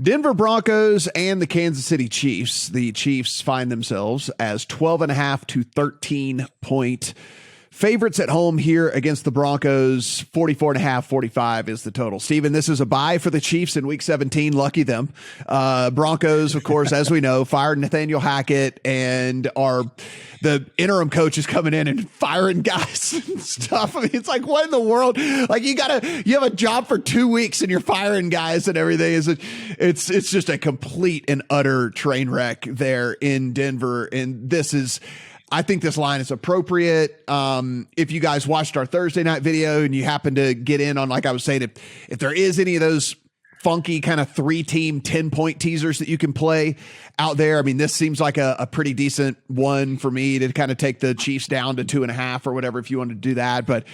Denver Broncos and the Kansas City Chiefs. The Chiefs find themselves as 12.5 to 13-point favorites at home here against the Broncos. 44.5, 45 is the total. Steven, this is a bye for the Chiefs in week 17. Lucky them. Broncos, of course, as we know, fired Nathaniel Hackett and the interim coach is coming in and firing guys and stuff. I mean, it's like, what in the world? Like, you have a job for 2 weeks and you're firing guys and everything. It's just a complete and utter train wreck there in Denver. And I think this line is appropriate. If you guys watched our Thursday night video and you happen to get in on, like I was saying, if there is any of those funky kind of 3-team 10-point teasers that you can play out there, I mean, this seems like a pretty decent one for me to kind of take the Chiefs down to 2.5 or whatever, if you want to do that. But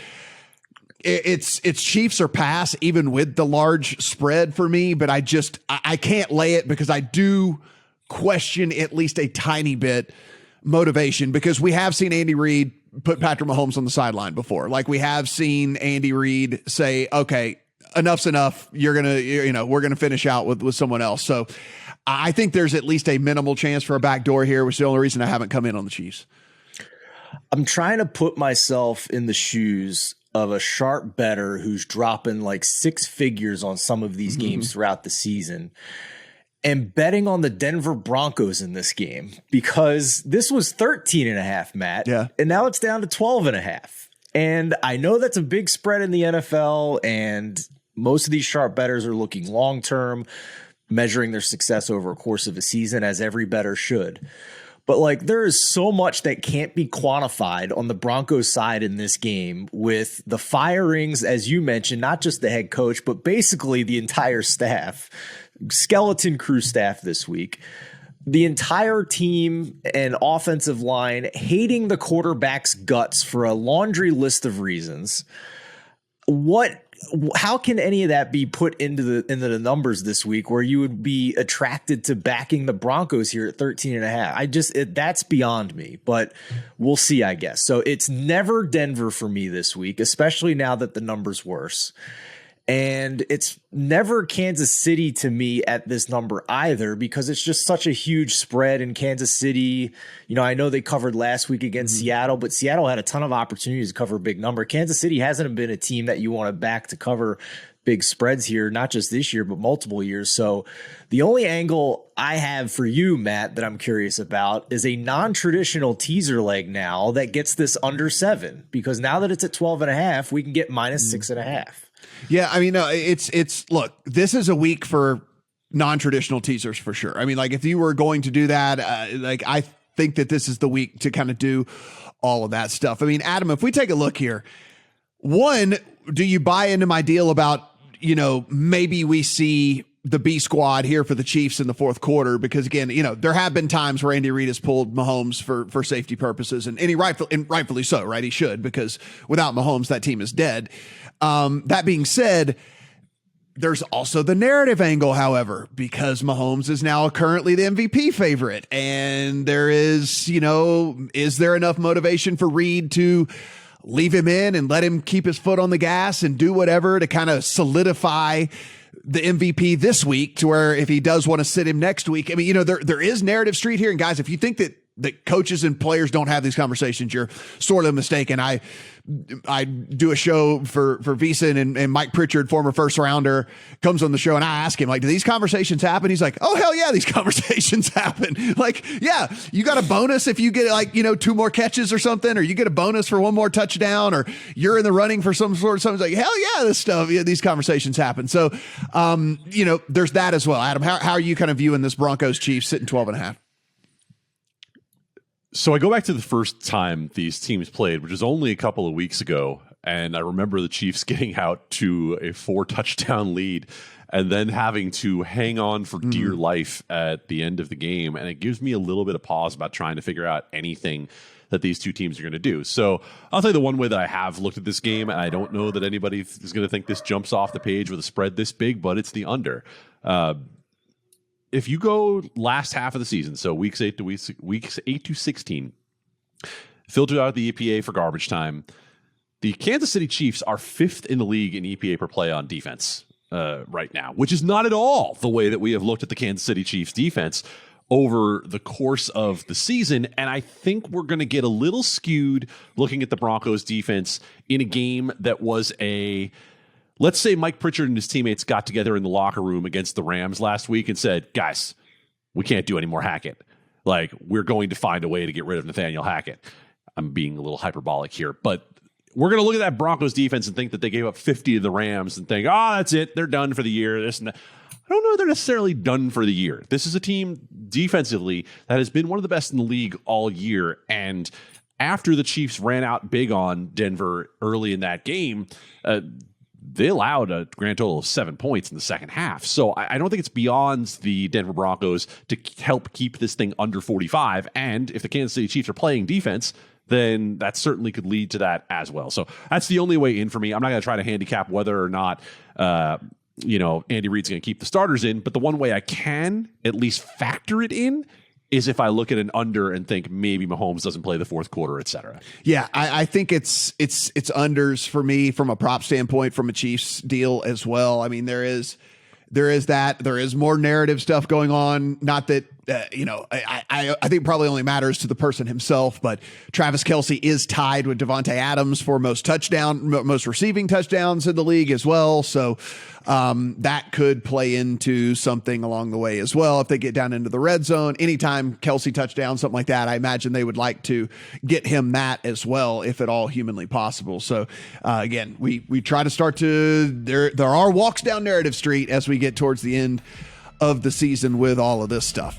it's Chiefs or pass, even with the large spread for me. But I can't lay it because I do question at least a tiny bit motivation, because we have seen Andy Reid put Patrick Mahomes on the sideline before. Like, we have seen Andy Reid say, okay, enough's enough. We're going to finish out with someone else. So I think there's at least a minimal chance for a backdoor here, which is the only reason I haven't come in on the Chiefs. I'm trying to put myself in the shoes of a sharp bettor who's dropping like 6 figures on some of these games throughout the season, and betting on the Denver Broncos in this game, because this was 13.5, Matt. Yeah. And now it's down to 12.5. And I know that's a big spread in the NFL, and most of these sharp bettors are looking long-term, measuring their success over a course of a season, as every bettor should. But like, there is so much that can't be quantified on the Broncos side in this game, with the firings, as you mentioned, not just the head coach, but basically the entire staff, skeleton crew staff this week. The entire team and offensive line hating the quarterback's guts for a laundry list of reasons. How can any of that be put into the numbers this week, where you would be attracted to backing the Broncos here at 13.5? That's beyond me, but we'll see, I guess. So it's never Denver for me this week, especially now that the number's worse. And it's never Kansas City to me at this number either, because it's just such a huge spread in Kansas City. You know, I know they covered last week against Seattle, but Seattle had a ton of opportunities to cover a big number. Kansas City hasn't been a team that you want to back to cover big spreads here, not just this year, but multiple years. So the only angle I have for you, Matt, that I'm curious about is a non-traditional teaser leg now that gets this under 7, because now that it's at 12.5, we can get minus 6.5. Yeah, I mean, no, look, this is a week for non-traditional teasers for sure. I mean, like, if you were going to do that, I think that this is the week to kind of do all of that stuff. I mean, Adam, if we take a look here, one, do you buy into my deal about, maybe we see the B squad here for the Chiefs in the fourth quarter? Because again, there have been times where Andy Reid has pulled Mahomes for safety purposes, and rightfully so, right? He should, because without Mahomes, that team is dead. That being said, there's also the narrative angle, however, because Mahomes is now currently the MVP favorite, and there is there enough motivation for Reid to leave him in and let him keep his foot on the gas and do whatever to kind of solidify the MVP this week, to where if he does want to sit him next week, I mean, there is narrative street here. And guys, if you think that coaches and players don't have these conversations, you're sort of mistaken. I do a show for Visa, and Mike Pritchard, former first rounder, comes on the show, and I ask him, like, do these conversations happen? He's like, oh, hell yeah, these conversations happen. Like, yeah, you got a bonus if you get 2 more catches or something, or you get a bonus for 1 more touchdown, or you're in the running for some sort of something. Like, hell yeah, this stuff, yeah, these conversations happen. So, there's that as well. Adam, how are you kind of viewing this Broncos Chiefs sitting 12.5? So I go back to the first time these teams played, which was only a couple of weeks ago, and I remember the Chiefs getting out to a 4-touchdown lead and then having to hang on for dear life at the end of the game. And it gives me a little bit of pause about trying to figure out anything that these two teams are going to do. So I'll tell you the one way that I have looked at this game, and I don't know that anybody is going to think this jumps off the page with a spread this big, but it's the under. If you go last half of the season, so weeks 8 to 16, filtered out the EPA for garbage time, the Kansas City Chiefs are 5th in the league in EPA per play on defense. right now, which is not at all the way that we have looked at the Kansas City Chiefs defense over the course of the season. And I think we're going to get a little skewed looking at the Broncos defense in a game that was let's say Mike Pritchard and his teammates got together in the locker room against the Rams last week and said, guys, we can't do any more Hackett. Like, we're going to find a way to get rid of Nathaniel Hackett. I'm being a little hyperbolic here, but we're going to look at that Broncos defense and think that they gave up 50 to the Rams and think, oh, that's it. They're done for the year. This and that. I don't know if they're necessarily done for the year. This is a team defensively that has been one of the best in the league all year. And after the Chiefs ran out big on Denver early in that game, they allowed a grand total of 7 points in the second half. So I don't think it's beyond the Denver Broncos to help keep this thing under 45. And if the Kansas City Chiefs are playing defense, then that certainly could lead to that as well. So that's the only way in for me. I'm not going to try to handicap whether or not Andy Reid's going to keep the starters in, but the one way I can at least factor it in is if I look at an under and think maybe Mahomes doesn't play the fourth quarter, et cetera. Yeah, I think it's unders for me from a prop standpoint, from a Chiefs deal as well. I mean, there is that. There is more narrative stuff going on. Not that, I think probably only matters to the person himself, but Travis Kelce is tied with Devontae Adams for most receiving touchdowns in the league as well. So that could play into something along the way as well. If they get down into the red zone, anytime Kelce touchdown, something like that, I imagine they would like to get him that as well, if at all humanly possible. So again, we try to start to, there are walks down narrative street as we get towards the end of the season with all of this stuff.